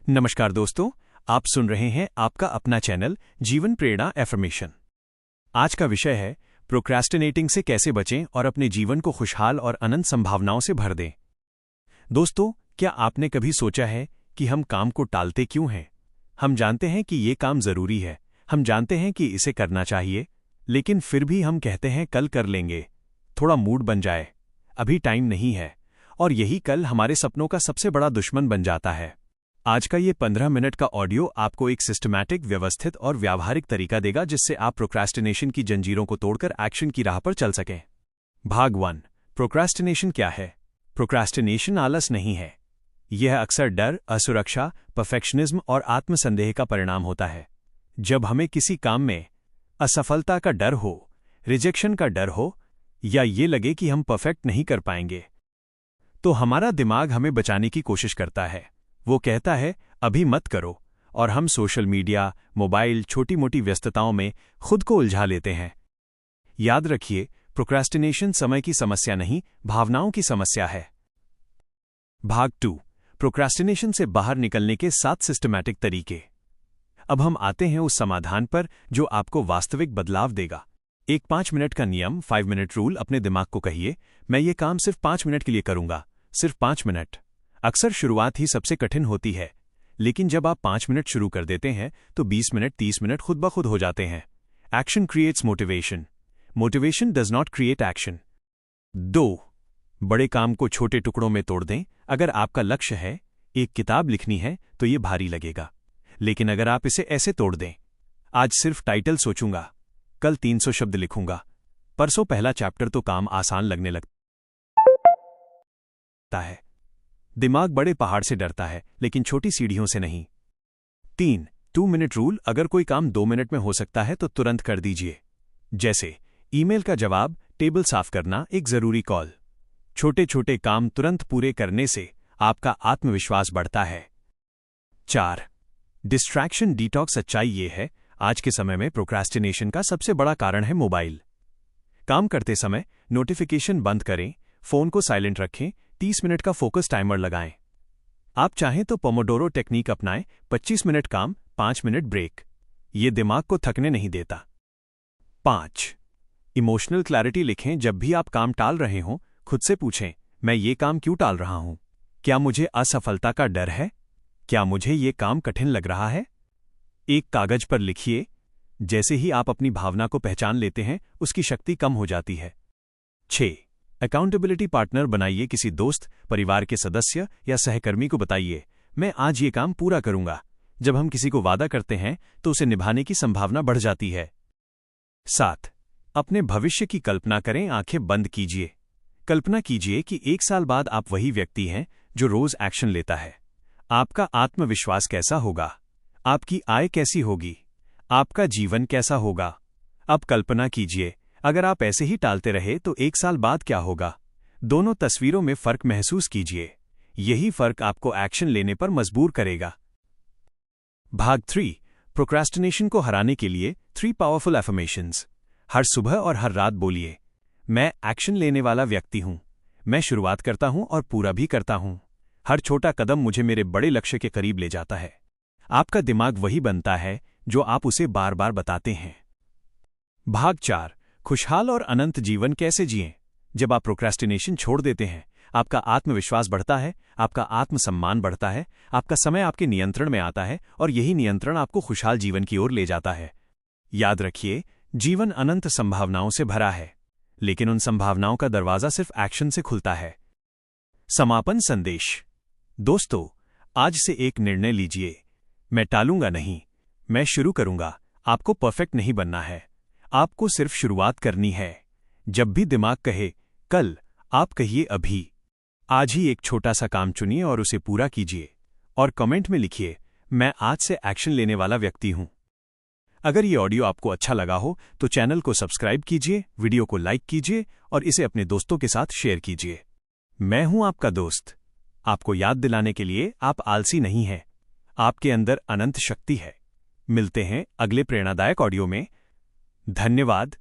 नमस्कार दोस्तों, आप सुन रहे हैं आपका अपना चैनल जीवन प्रेरणा एफर्मेशन। आज का विषय है प्रोक्रेस्टिनेटिंग से कैसे बचें और अपने जीवन को खुशहाल और अनंत संभावनाओं से भर दें। दोस्तों, क्या आपने कभी सोचा है कि हम काम को टालते क्यों हैं? हम जानते हैं कि ये काम जरूरी है, हम जानते हैं कि इसे करना चाहिए, लेकिन फिर भी हम कहते हैं कल कर लेंगे, थोड़ा मूड बन जाए, अभी टाइम नहीं है, और यही कल हमारे सपनों का सबसे बड़ा दुश्मन बन जाता है। आज का ये 15 मिनट का ऑडियो आपको एक सिस्टमैटिक, व्यवस्थित और व्यावहारिक तरीका देगा जिससे आप प्रोक्रेस्टिनेशन की जंजीरों को तोड़कर एक्शन की राह पर चल सकें। भाग 1। प्रोक्रेस्टिनेशन क्या है? प्रोक्रेस्टिनेशन आलस नहीं है। यह अक्सर डर, असुरक्षा, परफेक्शनिज्म और आत्मसंदेह का परिणाम होता है। जब हमें किसी काम में असफलता का डर हो, रिजेक्शन का डर हो, या ये लगे कि हम परफेक्ट नहीं कर पाएंगे, तो हमारा दिमाग हमें बचाने की कोशिश करता है। वो कहता है अभी मत करो, और हम सोशल मीडिया, मोबाइल, छोटी मोटी व्यस्तताओं में खुद को उलझा लेते हैं। याद रखिए, प्रोक्रेस्टिनेशन समय की समस्या नहीं, भावनाओं की समस्या है। भाग 2। प्रोक्रेस्टिनेशन से बाहर निकलने के 7 सिस्टमैटिक तरीके। अब हम आते हैं उस समाधान पर जो आपको वास्तविक बदलाव देगा। एक 5 मिनट का नियम, 5 मिनट रूल। अपने दिमाग को कहिए, मैं ये काम सिर्फ 5 मिनट के लिए करूंगा, सिर्फ 5 मिनट। अक्सर शुरुआत ही सबसे कठिन होती है, लेकिन जब आप 5 मिनट शुरू कर देते हैं तो 20 मिनट, 30 मिनट खुद ब खुद हो जाते हैं। Action creates motivation, motivation does not create action. 2। बड़े काम को छोटे टुकड़ों में तोड़ दें। अगर आपका लक्ष्य है एक किताब लिखनी है तो ये भारी लगेगा, लेकिन अगर आप इसे ऐसे तोड़ दें, आज सिर्फ टाइटल सोचूंगा, कल 300 शब्द लिखूंगा, परसों पहला चैप्टर, तो काम आसान लगने लगता है। दिमाग बड़े पहाड़ से डरता है, लेकिन छोटी सीढ़ियों से नहीं। 3। 2 मिनट रूल। अगर कोई काम 2 मिनट में हो सकता है तो तुरंत कर दीजिए, जैसे ईमेल का जवाब, टेबल साफ करना, एक जरूरी कॉल। छोटे छोटे काम तुरंत पूरे करने से आपका आत्मविश्वास बढ़ता है। 4। Distraction detox. सच्चाई ये है, आज के समय में प्रोक्रेस्टिनेशन का सबसे बड़ा कारण है मोबाइल। काम करते समय नोटिफिकेशन बंद करें, फोन को साइलेंट रखें, 30 मिनट का फोकस टाइमर लगाएं। आप चाहें तो पोमोडोरो टेक्निक अपनाएं, 25 मिनट काम, 5 मिनट ब्रेक। ये दिमाग को थकने नहीं देता। 5। इमोशनल क्लैरिटी लिखें। जब भी आप काम टाल रहे हों, खुद से पूछें, मैं ये काम क्यों टाल रहा हूं? क्या मुझे असफलता का डर है? क्या मुझे ये काम कठिन लग रहा है? एक कागज पर लिखिए। जैसे ही आप अपनी भावना को पहचान लेते हैं, उसकी शक्ति कम हो जाती है। 6। अकाउंटेबिलिटी पार्टनर बनाइए। किसी दोस्त, परिवार के सदस्य या सहकर्मी को बताइए, मैं आज ये काम पूरा करूंगा। जब हम किसी को वादा करते हैं तो उसे निभाने की संभावना बढ़ जाती है। 7। अपने भविष्य की कल्पना करें। आंखें बंद कीजिए। कल्पना कीजिए कि 1 साल बाद आप वही व्यक्ति हैं जो रोज एक्शन लेता है। आपका आत्मविश्वास कैसा होगा? आपकी आय कैसी होगी? आपका जीवन कैसा होगा? अब कल्पना कीजिए, अगर आप ऐसे ही टालते रहे तो 1 साल बाद क्या होगा? दोनों तस्वीरों में फर्क महसूस कीजिए। यही फर्क आपको एक्शन लेने पर मजबूर करेगा। भाग 3। प्रोक्रेस्टिनेशन को हराने के लिए 3 पावरफुल एफर्मेशंस। हर सुबह और हर रात बोलिए, मैं एक्शन लेने वाला व्यक्ति हूं। मैं शुरुआत करता हूं और पूरा भी करता हूं। हर छोटा कदम मुझे मेरे बड़े लक्ष्य के करीब ले जाता है। आपका दिमाग वही बनता है जो आप उसे बार बार बताते हैं। भाग 4। खुशहाल और अनंत जीवन कैसे जिएं? जब आप प्रोक्रेस्टिनेशन छोड़ देते हैं, आपका आत्मविश्वास बढ़ता है, आपका आत्मसम्मान बढ़ता है, आपका समय आपके नियंत्रण में आता है, और यही नियंत्रण आपको खुशहाल जीवन की ओर ले जाता है। याद रखिए, जीवन अनंत संभावनाओं से भरा है, लेकिन उन संभावनाओं का दरवाजा सिर्फ एक्शन से खुलता है। समापन संदेश। दोस्तों, आज से एक निर्णय लीजिए, मैं टालूंगा नहीं, मैं शुरू करूंगा। आपको परफेक्ट नहीं बनना है, आपको सिर्फ शुरुआत करनी है। जब भी दिमाग कहे कल, आप कहिए अभी। आज ही एक छोटा सा काम चुनिए और उसे पूरा कीजिए, और कमेंट में लिखिए, मैं आज से एक्शन लेने वाला व्यक्ति हूं। अगर ये ऑडियो आपको अच्छा लगा हो तो चैनल को सब्सक्राइब कीजिए, वीडियो को लाइक कीजिए और इसे अपने दोस्तों के साथ शेयर कीजिए। मैं हूं आपका दोस्त, आपको याद दिलाने के लिए आप आलसी नहीं हैं, आपके अंदर अनंत शक्ति है। मिलते हैं अगले प्रेरणादायक ऑडियो में। धन्यवाद।